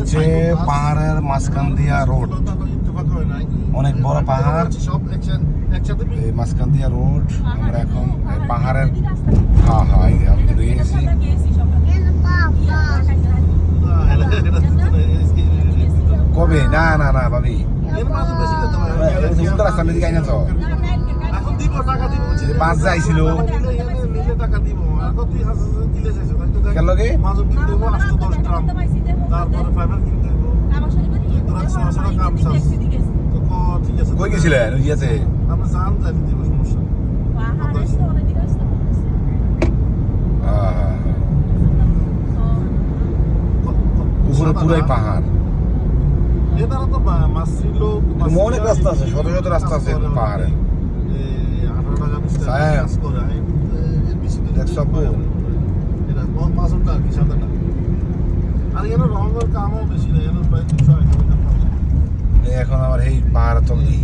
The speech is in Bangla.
হচ্ছে পাহাড়ের মাঝখান দিয়া রোড, অনেক বড় পাহাড়, এই মাঝখান দিয়া রোড। আমরা এখন পাহাড়ের আমি গেছি। কবে? না না না ভাবি, রাস্তা দিকে আইনা তো বাস যাইছিল কেলগে কই গেছিলেন? ওই ইয়েতে উপরে পুরাই পাহাড়, অনেক রাস্তা আছে, শত শত রাস্তা আছে পাহাড়ে। এখন আমার এই পাহাড় চলছি।